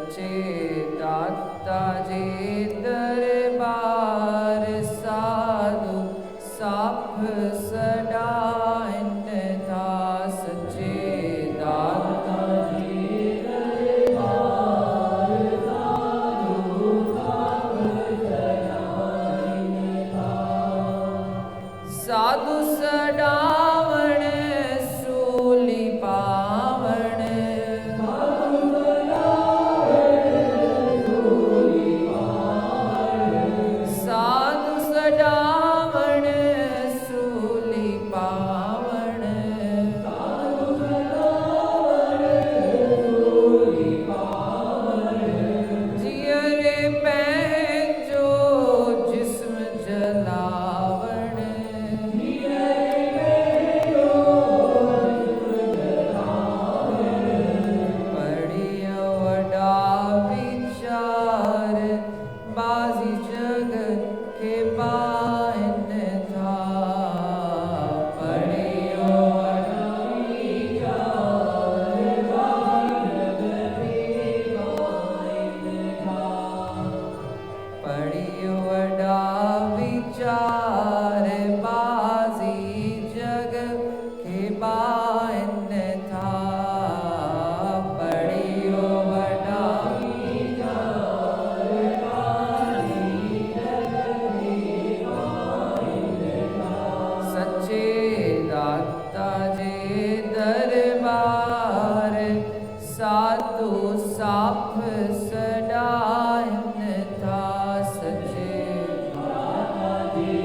सच्चे दाता जी दरबार साधु साफ सदाइन था। सच्चे दाता जी दरबार साधु साफ सदाइन था। साधु सदावण सूली पावण, साधु सदावण सूली पावण, जियरे पैंजो जिस्म जलावण, पढ़ियो वडा विचार बाजी जग के बाइन था। पढ़ियो वडा विचार बाजी जग के बाइन था। पढ़ियो वडा विचार बाजी जग के बाइन था। पढ़ियो वडा विचार बाजी जग के बाइन था। सच्चे दाता जी दरबार साधु साफ सदाइन था। सच्चे दाता जी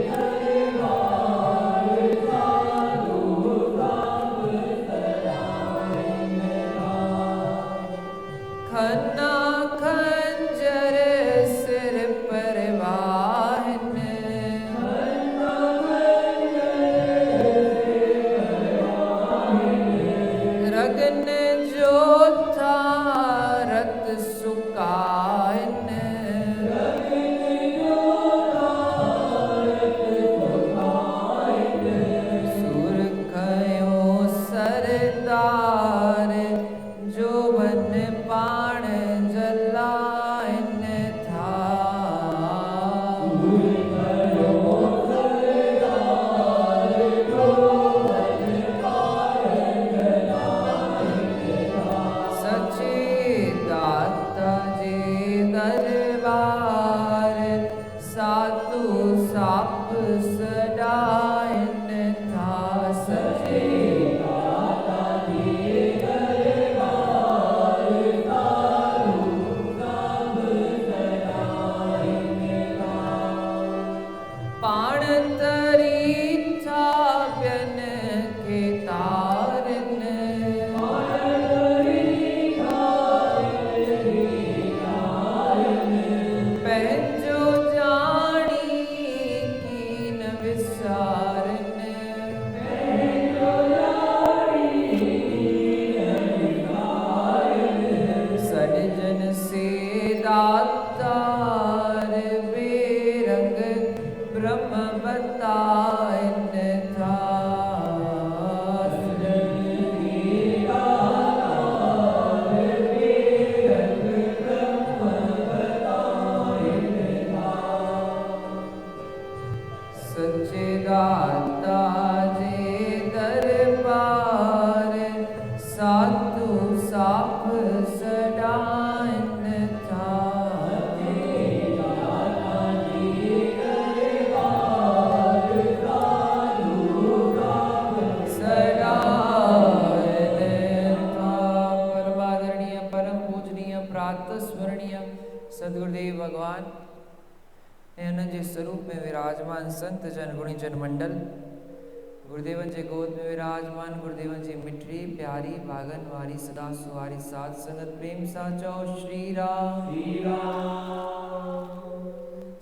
दरबार साधु साफ सदाइन था। खन्ना खंजर सिर पर वाहन, रगन जोथा रत सुकाइन, सुर खयो सरदार जोवन पाण जलाइन था। सच्चे दाता जी दरबार साधु साफ सदाइन था। सच्चे दाता जी दरबार साधु साफ सदाइन था। पाण तरी था प्यन के तारन, पंहिंजो जानी कीन विसारन, सॾजन से दातार बेरंग ब्रह्म बताइन था। सच्चे दाता जी दरबार साधु साफ सदाइन था। सदाइन था। परमादरणीय परम पूजनीय प्रातः स्मरणीय सदगुरुदेव भगवान उन्हनि जे स्वरूप में विराजमान संत जन गुणी जन मंडल, गुरुदेवन जे गोद में विराजमान गुरुदेवन जी मिठड़ी प्यारी भागन वारी सदा सुवारी साध संगत प्रेम साचो श्री राम।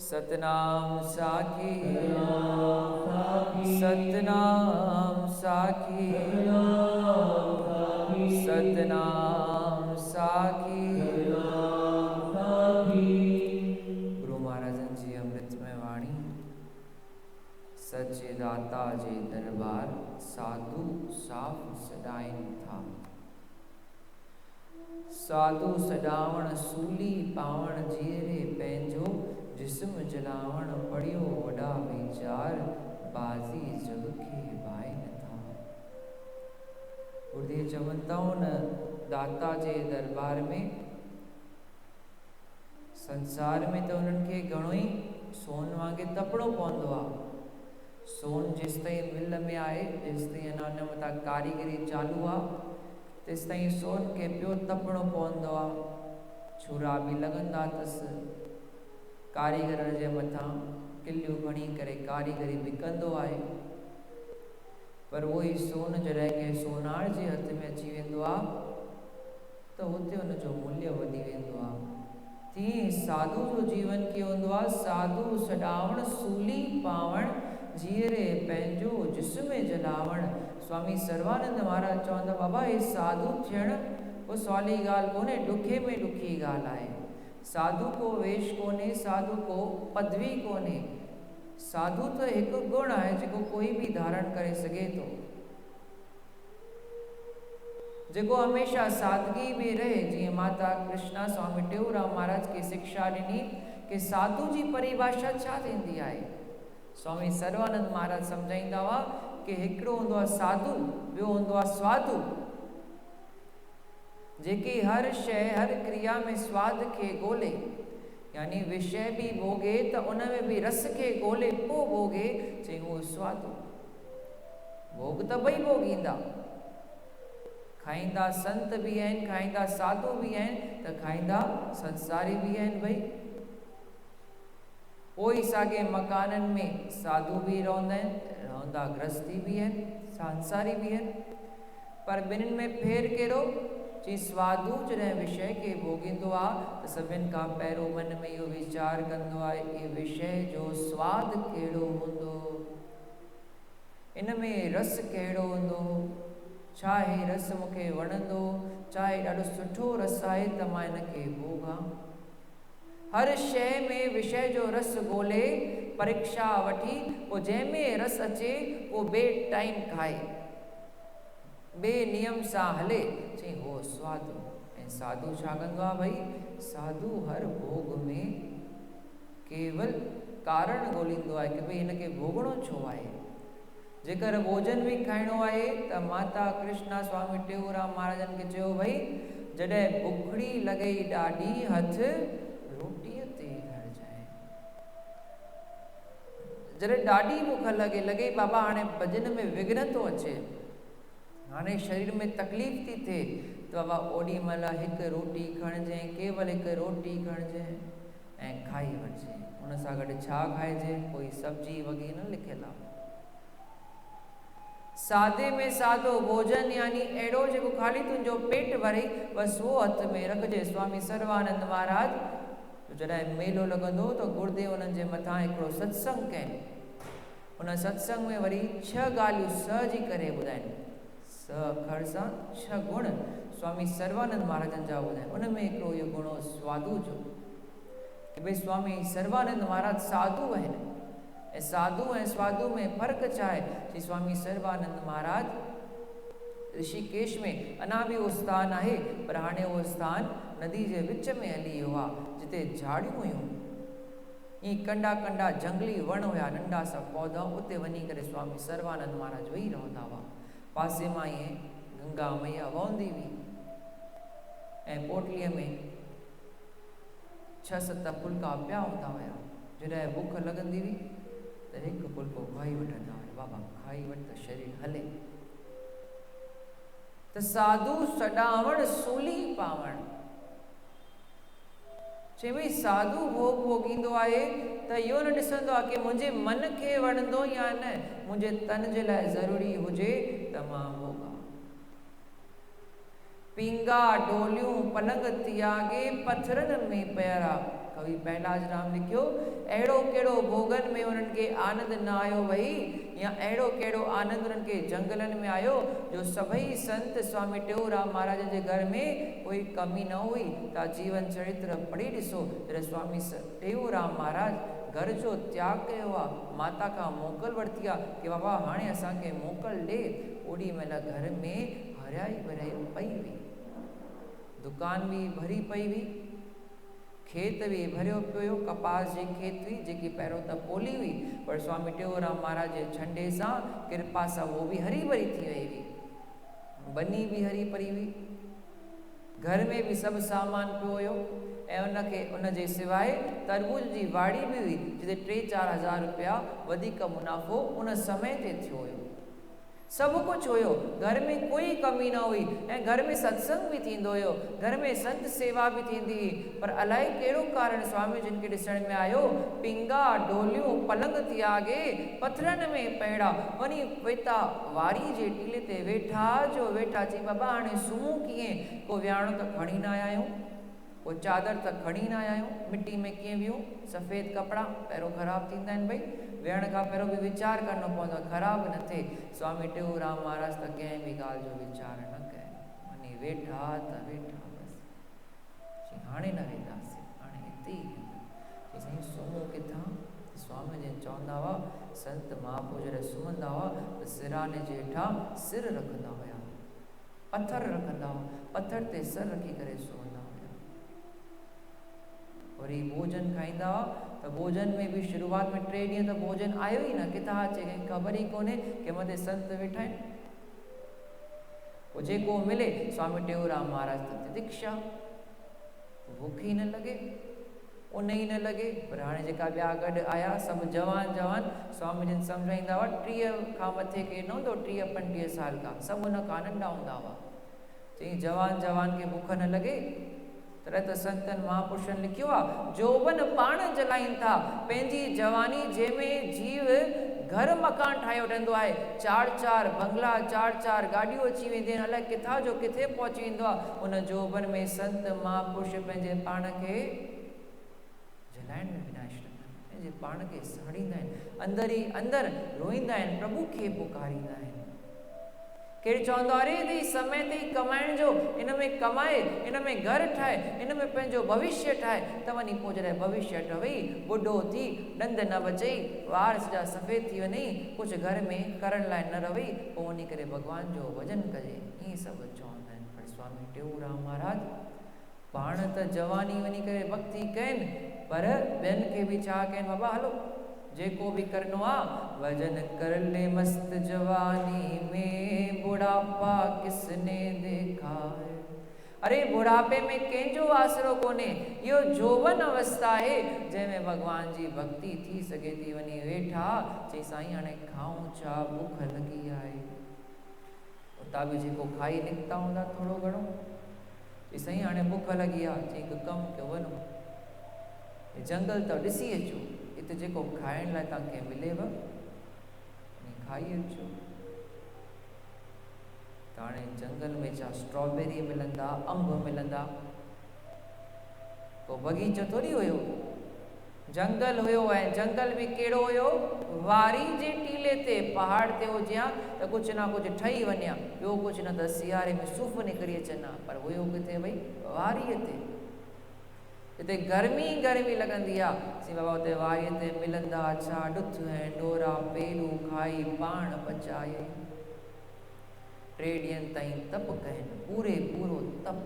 सतनाम साखी सतनाम साखी सतनाम साखी। गुरु महाराजन जी अमृतमय वाणी सच्चे दाता जे दरबार साधु साफ सदाइन था। साधु सडावण सूली पावण जीरे पंहिंजो जिस्म जलावण पड़ियो वॾा वीचार बाज़ी जग खे भाई नथा। गुरुदेव चवनि था उन दाता जे दरबार में संसार में तो उन्हनि खे घणो ई सोन वांगुरु तपड़ो पवंदो आहे। सोन जेसि ताईं मिल में आहे, जेसि ताईं अञा उन मथां कारीगरी चालू आहे, तेसि ताईं सोन खे पियो तपड़ो पवंदो आहे। छुरा बि लॻंदा अथसि, कारीगर जे मथां किलियूं खणी करे कारीगरी बि कंदो आहे। पर उहो ई सोन जॾहिं कंहिं सोनार जे हथ में अची वेंदो आहे त हुते हुनजो मूल्य वधी वेंदो आहे। तीअं साधु जो जीवन कीअं हूंदो आहे? साधु सडावण सूली पावण जीअरे पंहिंजो जिस्म जलावण। स्वामी सर्वानंद महाराज चवंदा बाबा हे साधु थियणु को सवली ॻाल्हि कोन्हे, ॾुखे में ॾुखी ॻाल्हि आहे। साधु को वेश कोन्हे, साधु को पदवी कोन्हे, साधु त हिकु गुण आहे जेको कोई बि धारण करे सघे थो, जेको हमेशा सादगी में रहे। जीअं माता कृष्णा स्वामी टेऊराम महाराज खे शिक्षा ॾिनी कि साधु जी परिभाषा छा थींदी आहे। स्वामी सर्वानंद महाराज सम्झाईंदा हुआ कि हिकिड़ो हूंदो आहे साधु, ॿियो हूंदो आहे स्वादु, जेकी हर शइ हर क्रिया में स्वाद खे ॻोल्हे, यानी विषय बि भोगे त उन में बि रस खे ॻोल्हे पोइ भोगे, चई उहो स्वादु। भोग त ॿई भोगींदा, खाईंदा संत बि आहिनि, खाईंदा साधु बि आहिनि, त खाईंदा संसारी बि आहिनि भई। पोइ साॻे मकाननि में साधु बि रहंदा आहिनि, रहंदा गृहस्थी बि आहिनि, संसारी बि आहिनि, पर ॿिन्हिनि में फेर कहिड़ो? चई स्वादु जॾहिं विषय खे भोगींदो आहे त सभिनि खां पहिरियों मन में इहो वीचार कंदो आहे कि विषय जो स्वादु कहिड़ो हूंदो, इन में रस कहिड़ो हूंदो, छा हे रस मूंखे वणंदो, चाहे ॾाढो सुठो रस आहे त मां इनखे भोगां। हर शइ में विषय जो रस ॻोल्हे, परीक्षा वठी, पोइ जंहिंमें रस अचे उहो ॿिए टाइम खाए, ॿिए नियम सां हले, चई हो स्वादु। ऐं साधु छा कंदो आहे भई? साधु हर भोग में केवल कारण ॻोल्हींदो आहे कि भई हिनखे भोगणो छो आहे। जेकर भोजन बि खाइणो आहे त माता कृष्णा स्वामी टेऊराम महाराजनि खे चयो भई जॾहिं बुखड़ी लॻई ॾाढी हथ रोटीअ ते हणजाए। जॾहिं ॾाढी बुख लॻे बाबा हाणे भॼन में विघ्न थो अचे, हाणे शरीर में तकलीफ़ थी थिए, त बाबा ओॾी महिल हिकु रोटी खणिजे, केवल हिकु रोटी खणिजे ऐं खाई वठिजे। उन सां गॾु छा खाइजे? कोई सब्जी वग़ैरह न लिखियलु आहे। सादे में सादो भोजन, यानी अहिड़ो जेको ख़ाली तुंहिंजो पेट भरे, बसि उहो हथ में रखिजे। स्वामी सर्वानंद महाराज जॾहिं मेलो लॻंदो त गुरुदेव उन्हनि जे मथां हिकिड़ो सत्संग कयनि। उन सत्संग में वरी 6 ॻाल्हियूं सहजी करे ॿुधाइनि। अखर सां 6 गुण स्वामी सर्वानंद महाराजनि जा ॿुधाइनि। उन में हिकिड़ो इहो गुण स्वादु जो, कि भई स्वामी सर्वानंद महाराज साधु आहिनि, ऐं साधु ऐं स्वादु में फ़र्क़ु छा आहे? कि स्वामी सर्वानंद महाराज ऋषिकेश में अञा बि उहो स्थान आहे, पर हाणे उहो स्थान नदी जे विच में हली वियो आहे, जिते झाड़ियूं हुयूं, ईअं कंडा कंडा जंगली वण हुया, नंढा सा पौधा, उते वञी करे स्वामी सर्वानंद महाराज वेही रहंदा हुआ। पासे मां ईअं गंगा मैया वहंदी हुई, ऐं पोटलीअ में 6-7 फुल्का पिया हूंदा हुया। जॾहिं बुख लॻंदी हुई त हिकु फुल्को खाई वठंदा हुआ, बाबा खाई वठ त शरीर हले। त साधु सडावण सूली पावण, चई भई साधु भोग भोगींदो आहे त इहो न ॾिसंदो आहे कि मुंहिंजे मन खे वणंदो या न, मुंहिंजे तन जे लाइ ज़रूरी हुजे त मां भोगां। पींगा डोलियूं पलंग त्यागे पत्थरनि में पियरा, कवि पहलाज राम लिखियो, अहिड़ो कहिड़ो भोगन में उन्हनि खे आनंद न आयो भई, या अहिड़ो कहिड़ो आनंद उन्हनि खे जंगलनि में आयो, जो सभई संत स्वामी टेऊराम महाराज जे घर में कोई कमी न हुई। तव्हां जीवन चरित्र पढ़ी ॾिसो, जॾहिं स्वामी टेऊराम महाराज घर जो त्याग कयो आहे, माता खां मोकल वरिती आहे कि बाबा हाणे असांखे मोकल ॾे, ओॾी महिल घर में हरियाई भरियाई पई हुई। दुकान भी भरी पई हुई, खेत भी भरियो पियो, कपास जी खेत हुई जेकी पहिरियों त पोली हुई, पर स्वामी टेऊंराम महाराज जे झंडे सां कृपा सां वो भी हरी भरी थी वई हुई। बनी भी हरी भरी हुई, घर में भी सब सामान पियो हुयो ऐं उनखे उनजे सिवाय तरबूज जी वाड़ी भी हुई जिते 3-4 हज़ार रुपया वधीक मुनाफ़ो उन समय ते थियो हुयो। सब कुछ हुयो, घर में कोई कमी न हुई ऐं घर में सत्संग भी थींदो हुयो, घर में संत सेवा भी थींदी हुई। पर अलाए कहिड़ो कारण स्वामी जिन खे ॾिसण में आयो, पिंगा डोलियूं पलंग त्यागे पथरनि में पइड़ा वञी वेता वारी जे टीले ते वेठा जो वेठा। चई बाबा हाणे सुम्हूं कीअं, को वियाणो त खणी न आया आहियूं, को चादर त खणी न आया आहियूं, मिट्टी में कीअं वियूं, सफ़ेद कपिड़ा पहिरियों ख़राब थींदा आहिनि भई, वेहण खां पहिरियों भी वीचार करणो पवंदो आहे ख़राब न थिए। स्वामी टेऊंराम महाराज त कंहिं बि ॻाल्हि जो वीचार न कयो, वञी वेठा त वेठा बसि। चई हाणे न वेंदासीं, हाणे हिते ई चई साईं सुम्हूं किथां। स्वामी जन चवंदा हुआ संत महापुरुष जॾहिं सुम्हंदा हुआ त सिराने जे हेठां सिर रखंदा हुया, पथर रखंदा हुआ, पथर ते सर रखी करे सुम्हंदा हुया। वरी भोजन खाईंदा हुआ त भोजन में भी शुरूआत में 3 ॾींहं त भोजन आयो ई न, किथां अचे कंहिंखे ख़बर ई कोन्हे कि मथे संत वेठा आहिनि। पोइ जेको मिले स्वामी टेऊंराम महाराज त दीक्षा, भूख ई न लॻे, उन ई न लॻे। पर हाणे जेका ॿिया गॾु आया सभु जवान स्वामी जिन सम्झाईंदा हुआ 30 खां मथे केरु न हूंदो, 30-35 साल का, सभु उन खां नंढा हूंदा हुआ। चई जवान खे भूख न लॻे, तॾहिं त संतनि महापुरुषनि लिखियो आहे जोबन पाण जलाइनि था, पंहिंजी जवानी जंहिंमें जीव घर मकान ठाहे वठंदो आहे, 4-4 बंगला, 4-4 गाॾियूं अची वेंदियूं आहिनि, अलाए किथां जो किथे पहुची वेंदो आहे। उन जोबन में संत महापुरुष पंहिंजे पाण खे जलाइण में विनाश रखनि, पंहिंजे पाण खे साड़ींदा आहिनि, अंदर ई अंदर रोईंदा आहिनि, प्रभु खे पुकारींदा आहिनि। केरु चवंदो अरे दई समय ते ई कमाइण जो, इन में कमाए, इन में घर ठाहे, इन में पंहिंजो भविष्य ठाहे, त वञी पोइ जॾहिं भविष्य ठही बुढो थी ॾंद न बचई, वार सॼा सफ़ेद थी वञे, कुझु घर में करण लाइ न रही, पोइ वञी करे भॻवान जो भॼन कजे, ईअं सभु चवंदा आहिनि। पर स्वामी टेऊंराम महाराज पाण त जवानी वञी करे भक्ति कनि, पर ॿियनि खे बि छा कनि, बाबा हलो जेको भी करनो आ भजन कर ले मस्त जवानी में, बुढ़ापा किसने देखा है। अरे बुढ़ापे में कंहिंजो आसरो कोन्हे, इहो जोवन अवस्था है जंहिंमें भगवान जी भक्ति थी सघे थी। वञी वेठा, चई साईं हाणे खाऊं छा, बुख लगी आहे। उतां बि जेको खाई निकिता हूंदा थोरो घणो, चई साईं हाणे बुख लगी आहे। चई हिकु कमु कयो, वञो जंगल त ॾिसी अचो, हिते जेको खाइण लाइ तव्हांखे मिलेव खाई अचो। त हाणे जंगल में छा स्ट्रॉबेरी मिलंदा, अंब मिलंदा, को बगीचो थोरी हुयो, जंगल हुयो। ऐं जंगल बि कहिड़ो हुयो, वारी जे टीले ते पहाड़ ते हुजे हा त कुझु न कुझु ठही वञे हा, ॿियो कुझु न त सियारे में सूफ़ निकिरी अचनि हा, पर हुयो किथे भई वारीअ ते, हिते गर्मी गर्मी लॻंदी आहे। सी बाबा हुते वारीअ ते मिलंदा छा, ॾुध ऐं डोरा पेलू खाई पाण पचाए, 3 ॾींहंनि ताईं तप कनि, पूरो तप।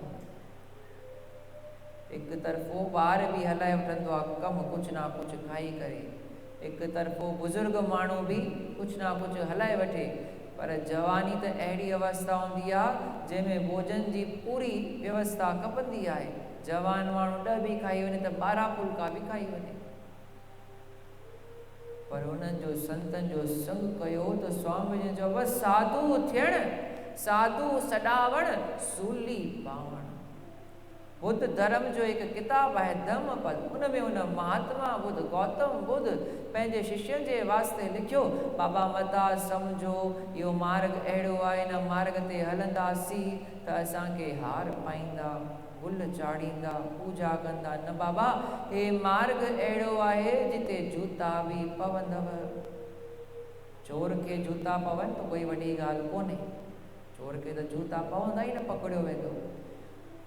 हिकु तरफ़ो ॿार बि हलाए वठंदो आहे कमु, कुझु न कुझु खाई करे, हिकु तरफ़ो बुज़ुर्ग माण्हू बि कुझु न कुझु हलाए वठे। पर जवानी त अहिड़ी अवस्था हूंदी आहे जंहिंमें भोजन जी पूरी व्यवस्था खपंदी आहे। जवान माण्हू 10 बि खाई वञे त 12 फुल्का बि खाई वञे। पर उन्हनि जो संतनि जो संग कयो त स्वामी जी चयो बसि साधु थियण, साधु सॾावण, सूली पावण। बुद्ध धर्म जो हिकु किताबु आहे धम्मपद, उन में उन महात्मा बुद्ध गौतम बुद्ध पंहिंजे शिष्यनि जे वास्ते लिखियो, बाबा मता सम्झो इहो मार्ग अहिड़ो आहे, इन मार्ग ते हलंदासीं त असांखे हार पाईंदा, गुल चाढ़ींदा, पूजा कंदा न बाबा, हे मार्ग अहिड़ो आहे जिते जूता बि पवंदव। चोर खे जूता पवनि त कोई वॾी ॻाल्हि कोन्हे, चोर खे त जूता पवंदा ई न, पकड़ियो वेंदो।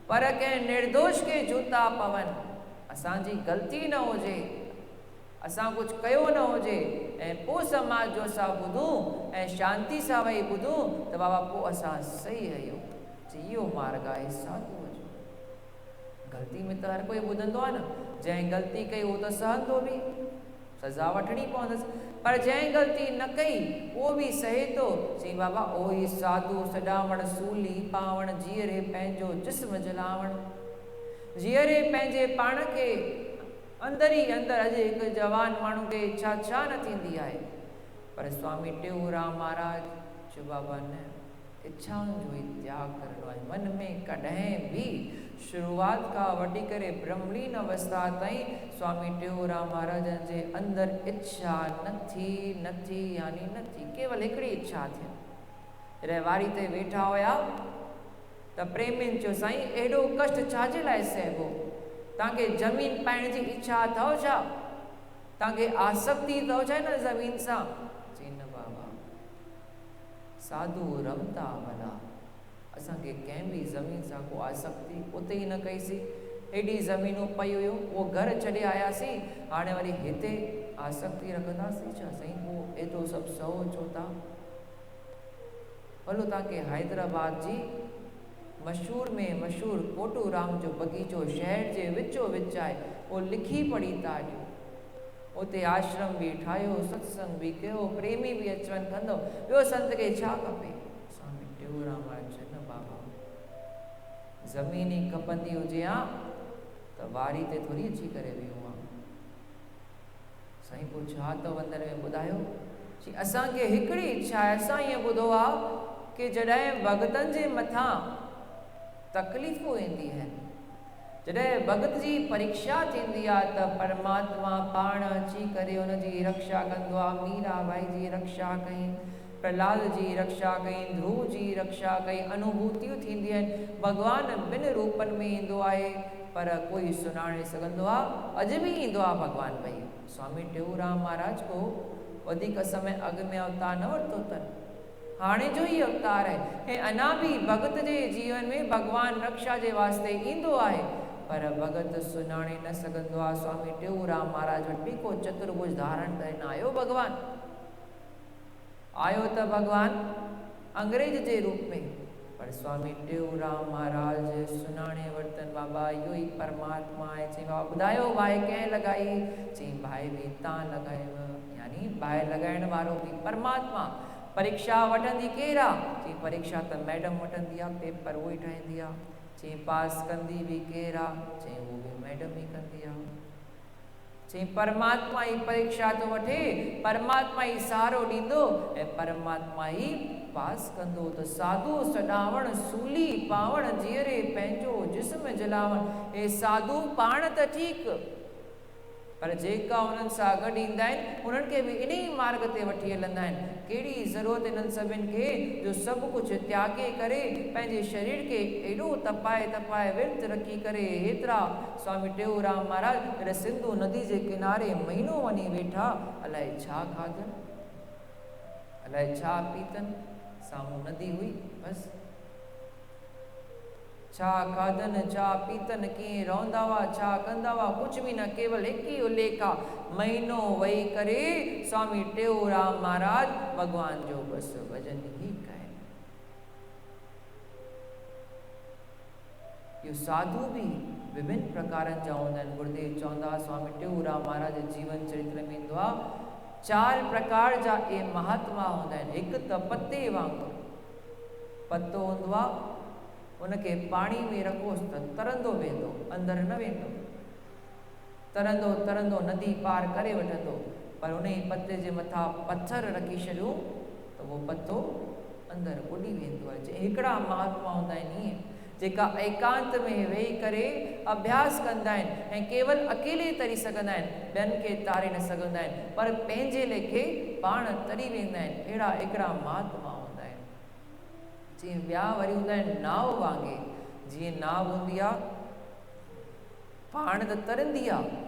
पर कंहिं निर्दोष खे जूता पवनि, असांजी ग़लती न हुजे, असां कुझु कयो न हुजे, ऐं पोइ समाज जो असां ॿुधूं ऐं शांती सां वेही ॿुधूं त बाबा पोइ असां सही आहियूं। इहो मार्ग आहे साधुअ जो। ग़लती में त हर कोई ॿुधंदो आहे न, जंहिं ग़लती कई उहो त सहंदो बि, सज़ा वठणी पवंदसि, पर जंहिं ग़लती न कई उहो बि सहे थो। चई बाबा ओ ई साधू सॾावण सूली पावण, जीअरे पंहिंजो जिस्म जलावण। जीअरे पंहिंजे पाण खे अंदर ई अंदर, अॼु हिकु जवान माण्हू खे इच्छा छा न थींदी आहे, पर स्वामी टेऊंराम महाराज चयो बाबा न, इच्छाउनि जो ई त्याग करणो आहे। मन में कॾहिं बि शुरूआत खां वठी करे ब्रह्मलीन अवस्था ताईं स्वामी टेऊंराम महाराजनि जे अंदरि इच्छा नथी यानी नथी, केवल हिकिड़ी इच्छा थियनि। जॾहिं वारी ते वेठा हुया त प्रेमियुनि चयो साईं एॾो कष्ट छाजे लाइ सहबो, तव्हांखे ज़मीन पाइण जी इच्छा अथव छा, तव्हांखे आसक्ति अथव छा न ज़मीन सां? चई न बाबा, साधू रमता भला, असांखे कंहिं बि ज़मीन सां को आसक्ति उते ई न कईसीं। एॾी ज़मीनूं पई हुयूं, उहो घर छॾे आयासीं, हाणे वरी हिते आसक्ति रखंदासीं छा? साईं पोइ एतिरो सभु सहो छो था? भलो तव्हांखे हैदराबाद जी मशहूर में मशहूर कोटूराम जो बगीचो शहर जे विचो विच आहे, उहो लिखी पढ़ी था ॾियो। उते आश्रम बि ठाहियो, सत्संग बि कयो, प्रेमी बि अचवञ कंदो, ॿियो संत खे छा खपे? स्वामी टेऊंराम महाराज न बाबा, ज़मीन ई खपंदी हुजे हा त वारी ते थोरी अची करे वियो आहे। साईं पोइ छा त वंदर में ॿुधायो? जी असांखे हिकिड़ी इच्छा आहे, असां ईअं ॿुधो आहे कि जॾहिं भगतनि जे मथां तकलीफ़ूं ईंदी आहिनि, जॾहिं भगत जी परीक्षा थींदी आहे त परमात्मा पाण अची करे हुनजी रक्षा कंदो आहे। मीराबाई जी रक्षा कई, प्रहलाद जी रक्षा कई, ध्रुव जी रक्षा कई, अनुभूतियूं थींदियूं आहिनि। भॻवानु ॿिनि रूपनि में ईंदो आहे, पर कोई सुञाणे सघंदो आहे, अॼु बि ईंदो आहे भॻवानु। भई स्वामी टेऊंराम महाराज को वधीक समय अॻु में अवतार न वरितो अथनि, हाणे जो ई अवतार आहे। ऐं अञा बि भगत जे जीवन में भॻवानु रक्षा जे वास्ते ईंदो आहे, पर भगत सुञाणे न सघंदो आहे। स्वामी टेऊंराम महाराज वटि बि को चतुर्भुज धारण करे न आयो भॻवानु, आयो त भॻवानु अंग्रेज जे रूप में, पर स्वामी टेऊंराम महाराज सुञाणे वरितनि बाबा इहो ई परमात्मा आहे। चई बाबा ॿुधायो बाहि कंहिं लॻाई? चई बाहि बि तव्हां लॻायव, यानी बाहि लॻाइण वारो बि परमात्मा। परीक्षा वठंदी केरु आहे? चई परीक्षा त मैडम वठंदी आहे, पेपर उहो ई ठाहींदी आहे। चई पास कंदी बि केरु आहे? चई उहो बि मैडम ई कंदी आहे। चई परमात्मा ई परीक्षा थो वठे, परमात्मा ई सहारो ॾींदो ऐं परमात्मा ई पास कंदो। त साधू सॾावण सूली पावण, जीअरे पंहिंजो जिस्म जलावण। हे साधू पाण त ठीकु, पर जेका उन्हनि सां गॾु ईंदा आहिनि उन्हनि खे बि इन ई मार्ग ते वठी हलंदा आहिनि। कहिड़ी ज़रूरत इन्हनि सभिनि खे जो सभु कुझु त्यागे करे पंहिंजे शरीर खे एॾो तपाए विर्त रखी करे हेतिरा स्वामी टेऊंराम महाराज जॾहिं सिंधु नदी जे किनारे महीनो वञी वेठा, अलाए छा खाधनि, अलाए छा पीतनि, साम्हूं नदी हुई बसि। छा खाधनि, छा पीतनि, कीअं रहंदा हुआ, छा कंदा हुआ, कुझु बि न, केवल हिकु ई उल्लेख आहे, महीनो वेही करे स्वामी टेऊंराम महाराज भॻवान जो बसि भॼन ई कनि। इहो साधू बि विभिन्न प्रकारनि जा हूंदा आहिनि। गुरुदेव चवंदा स्वामी टेऊंराम महाराज जीवन चरित्र में ईंदो आहे 4 प्रकार जा ए महात्मा हूंदा आहिनि। हिकु त पते वांगुरु, पतो हूंदो आहे, उनखे पाणी में रखोसि त तरंदो वेंदो, अंदरि न वेंदो, तरंदो तरंदो नदी पार करे वठंदो। पर उन ई पते जे मथां पथर रखी छॾियो त उहो पतो अंदरि उॾी वेंदो आहे। हिकिड़ा महात्मा हूंदा आहिनि ईअं, जेका एकांत में वेही करे अभ्यास कंदा आहिनि ऐं केवल अकेले तरी सघंदा आहिनि, ॿियनि खे तारे न सघंदा आहिनि, पर पंहिंजे लेखे पाण तरी वेंदा आहिनि। अहिड़ा हिकिड़ा महात्मा हूंदा आहिनि। जीअं ॿिया वरी हूंदा आहिनि नाव वांगुरु, जीअं नाव हूंदी आहे पाण त तरंदी आहे,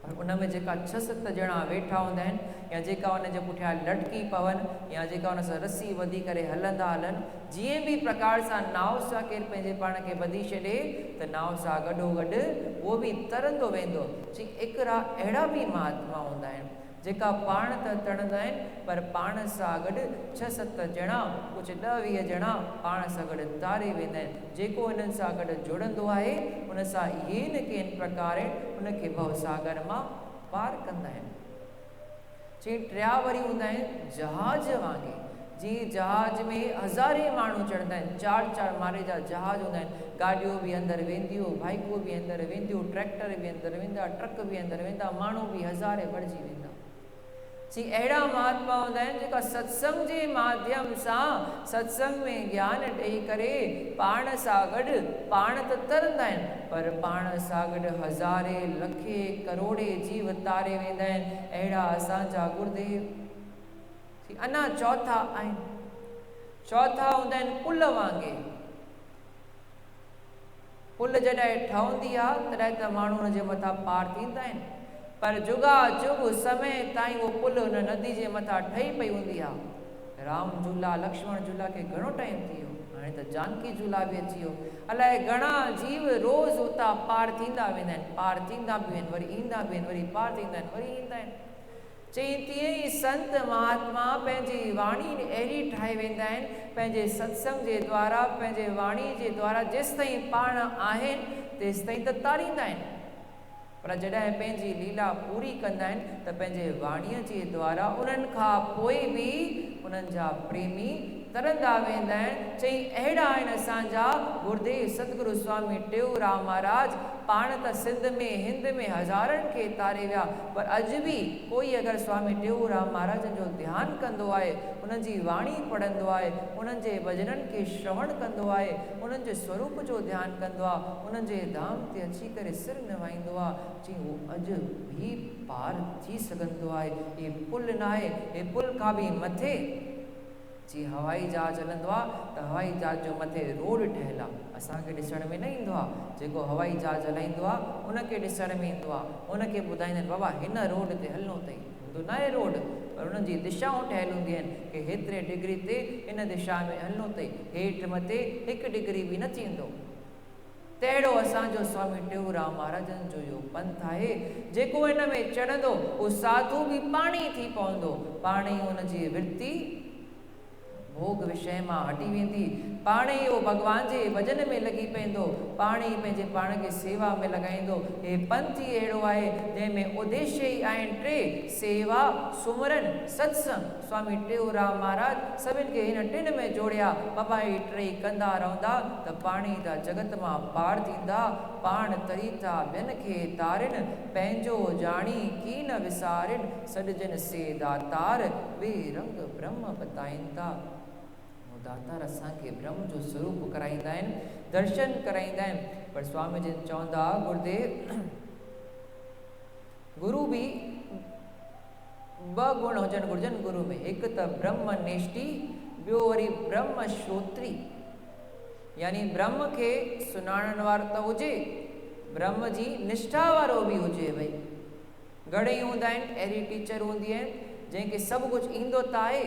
पर उन में जेका 6-7 ॼणा वेठा हूंदा आहिनि, या जेका उन जे पुठियां लटकी पवनि, या जेका उन सां रस्सी ॿधी करे हलंदा हलनि, जीअं बि प्रकार सां नाव सां केरु पंहिंजे पाण खे ॿधी छॾे त नाव सां गॾो गॾु उहो बि तरंदो वेंदो। हिकिड़ा अहिड़ा बि महात्मा हूंदा आहिनि जेका पाण त तड़ंदा आहिनि पर पाण सां गॾु 6-7 ॼणा कुझु 10-20 ॼणा पाण सां गॾु तारे वेंदा आहिनि। जेको हिननि सां गॾु जुड़ंदो आहे उन सां इहे न के प्रकार उनखे भवसागर मां पार कंदा आहिनि। चई टिया वरी हूंदा आहिनि जहाज वांगुरु। जीअं जहाज में हज़ारे माण्हू चढ़ंदा आहिनि, 4-4 माले जा जहाज हूंदा आहिनि, गाॾियूं बि अंदरि वेंदियूं, बाइकूं बि अंदरि वेंदियूं, ट्रैक्टर बि अंदरि वेंदा, ट्रक बि अंदरि वेंदा, माण्हू बि हज़ारे भरिजी वेंदा। जी अहिड़ा महात्मा हूंदा आहिनि जेका सत्संग जे माध्यम सां सत्संग में ज्ञान ॾेई करे पाण सां गॾु पाण त तरंदा आहिनि पर पाण सां गॾु हज़ारे लखे करोड़े जीव तारे वेंदा आहिनि। अहिड़ा असांजा गुरुदेव अञा चौथा आहिनि। चौथा हूंदा आहिनि पुल वांगुरु। पुल जॾहिं ठहंदी आहे तॾहिं त माण्हू हुन जे मथां पार थींदा आहिनि, पर जुगा जुग समय ताईं उहो पुल हुन नदी जे मथां ठही पई हूंदी आहे। राम झूला लक्ष्मण झूला खे घणो टाइम थी वियो, हाणे त जानकी झूला बि अची वियो। अलाए घणा जीव रोज़ उतां पार थींदा वेंदा आहिनि, पार थींदा बि आहिनि, वरी ईंदा बि आहिनि, वरी पार थींदा आहिनि, वरी ईंदा आहिनि। चई तीअं ई संत महात्मा पंहिंजी वाणी अहिड़ी ठाहे वेंदा आहिनि, पंहिंजे सत्संग जे द्वारा, पंहिंजे वाणी जे द्वारा जेसिताईं पाण आहिनि तेसिताईं त तारींदा आहिनि, पर जॾहिं पंहिंजी लीला पूरी कंदा आहिनि त पंहिंजे वाणीअ जे द्वारा उन्हनि खां पोइ बि उन्हनि जा प्रेमी तरंदा वेंदा आहिनि। चई अहिड़ा आहिनि असांजा गुरुदेव सतगुरु स्वामी टेऊंराम महाराज। पाण त सिंध में हिंद में हज़ारनि खे तारे विया, पर अॼु बि कोई अगरि स्वामी टेऊंराम महाराजनि जो ध्यानु कंदो आहे, उन्हनि जी वाणी पढ़ंदो आहे, उन्हनि जे भॼननि खे श्रवण कंदो आहे, उन्हनि जे स्वरूप जो ध्यानु कंदो आहे, उन्हनि जे धाम ते अची करे सिर नवाईंदो आहे, चई उहो अॼु बि पार थी सघंदो आहे। हे पुल न आहे, हे पुल खां बि मथे जीअं हवाई जहाज हलंदो आहे त हवाई जहाज जो मथे रोड ठहियलु आहे, असांखे ॾिसण में न ईंदो आहे, जेको हवाई जहाज हलाईंदो आहे उनखे ॾिसण में ईंदो आहे, उनखे ॿुधाईंदा आहिनि बाबा हिन रोड ते हलणो अथई, हूंदो न आहे रोड, पर उन्हनि जी दिशाऊं ठहियलु हूंदियूं आहिनि कि हेतिरे डिग्री ते इन दिशा में हलणो अथई, हेठि मथे 1 डिग्री बि न थींदो। तहिड़ो असांजो स्वामी टेऊंराम महाराजनि जो इहो पंथ आहे, जेको हिन में चढ़ंदो उहो साधू बि पाणी थी पवंदो, पाणी हुनजी वृत्ति भोग विषय मां हटी वेंदी, पाण ई उहो भॻवान जे भॼन में लॻी पवंदो, पाण ई पंहिंजे पाण खे सेवा में लॻाईंदो। हे पंथ ई अहिड़ो आहे जंहिंमें उद्देश्य ई आहिनि 3: सेवा, सुमरन, सत्संग। स्वामी टेऊंराम महाराज सभिनि खे हिन 3 में जोड़िया। बाबा ही 3 कंदा रहंदा त पाणी जा जगत मां पार थींदा, पाण तरीता ॿियनि खे तारिन, पंहिंजो जाणी की न विसारिन, सॾजन से दातार ॿे रंग ब्रह्म बताईंदा। दातार असांखे ब्रह्म जो स्वरूप कराईंदा आहिनि, दर्शन कराईंदा आहिनि। पर स्वामी जन चवंदा गुरुदेव गुरु बि 2 गुण हुजनि घुरिजनि गुरु में, हिकु त ब्रह्म निष्ठी, ॿियो वरी ब्रह्म श्रोत्री, यानी ब्रह्म खे सुञाणण वारो त हुजे, ब्रह्म जी निष्ठा वारो बि हुजे। भई घणेई हूंदा आहिनि, अहिड़ी टीचर हूंदी आहिनि जंहिंखे सभु कुझु ईंदो त आहे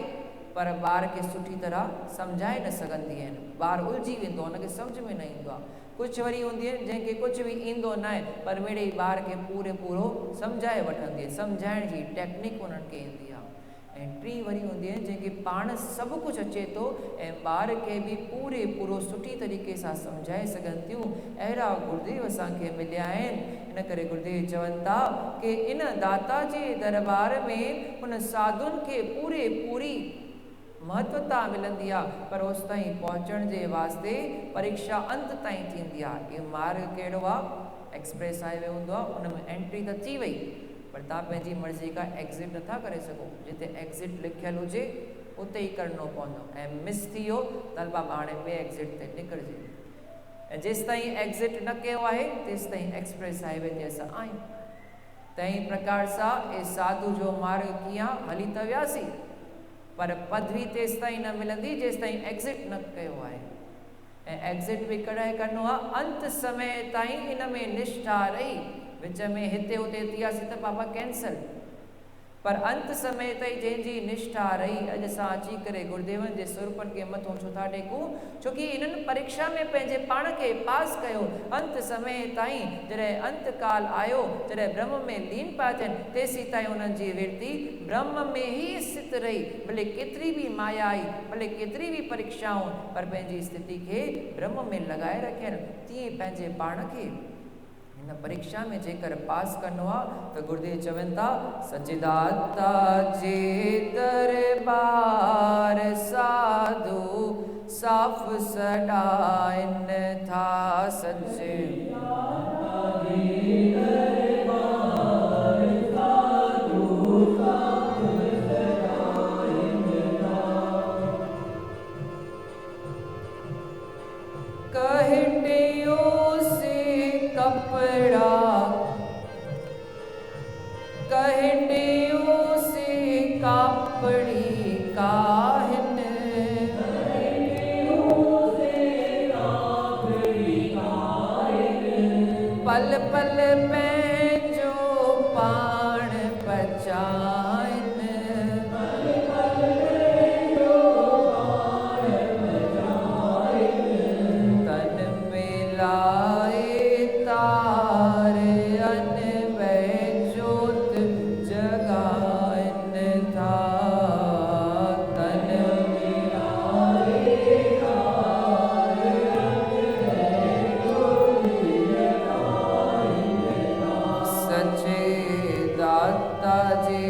पर ॿार खे सुठी तरह सम्झाए न सघंदी आहिनि, ॿारु उलझी वेंदो, हुनखे सम्झ में न ईंदो आहे। कुझु वरी हूंदी आहिनि जंहिंखे कुझु बि ईंदो न आहे पर मिड़े ई ॿार खे पूरो सम्झाए वठंदी आहे, सम्झाइण जी टेक्निक उन्हनि खे ईंदी आहे। ऐं 3 वरी हूंदी आहिनि जंहिंखे पाण सभु कुझु अचे थो ऐं ॿार खे बि पूरो सुठी तरीक़े सां सम्झाए सघनि थियूं। अहिड़ा गुरुदेव असांखे मिलिया आहिनि। इन करे गुरुदेव चवनि था कि इन दाता जे दरबार में उन साधुनि खे पूरी महत्वता मिलंदी आहे, पर उस ताईं पहुचण जे वास्ते परीक्षा अंत ताईं थींदी आहे। इहो मार्ग कहिड़ो आहे? एक्सप्रेस हाईवे हूंदो आहे, उन में एंट्री त थी वई, पर तव्हां पंहिंजी मर्ज़ी खां एग्ज़िट नथा करे सघो। जिते एग्ज़िट लिखियलु हुजे उते ई करिणो पवंदो, ऐं मिस थी वियो त बाबा हाणे ॿिए एग्ज़िट ते निकिरजे। ऐं जेसि ताईं एग्ज़िट न कयो आहे तेसि ताईं एक्सप्रेस हाईवे ते असां आहियूं। तंहिं प्रकार सां इहे साधु जो मार्ग कीअं हली त वियासीं, पर पदवी तेसि ताईं न मिलंदी जेसि ताईं एग्ज़िट न कयो आहे। ऐं एग्ज़िट बि कॾहिं करिणो आहे? अंत समय ताईं इन में निष्ठा रही, विच में हिते हुते थियासीं त बाबा कैंसल। पर अंत समय ताईं जंहिंजी निष्ठा रही अॼु असां अची करे गुरुदेवनि जे स्वरूपनि खे मथो छो था टेकूं, छोकी इन्हनि परीक्षा में पंहिंजे पाण खे पास कयो। अंत समय ताईं जॾहिं अंत काल आयो, जॾहिं ब्रह्म में लीन पिया थियनि, तेसीं ताईं उन्हनि जी विरती ब्रह्म में ई स्थित रही। भले केतिरी बि माया आई, भले केतिरी बि परीक्षाऊं, पर पंहिंजी स्थिति खे ब्रह्म में लॻाए रखियनि। तीअं पंहिंजे पाण खे हिन परीक्षा में जेकर पास करनो आहे त गुरुदेव चवनि था, सच्चिदाता जे दरबार साधु साफ़ सॾाइनि था। सच्चे कपड़ा कहंडियों से कापड़ी काहिन, पल पल पंहिंजो पाण बचाइन, तन में लाए तार अनवय ज्योत जगाइन था। तन में लाए तार अनवय ज्योत जगाइन था। सच्चे दाता जे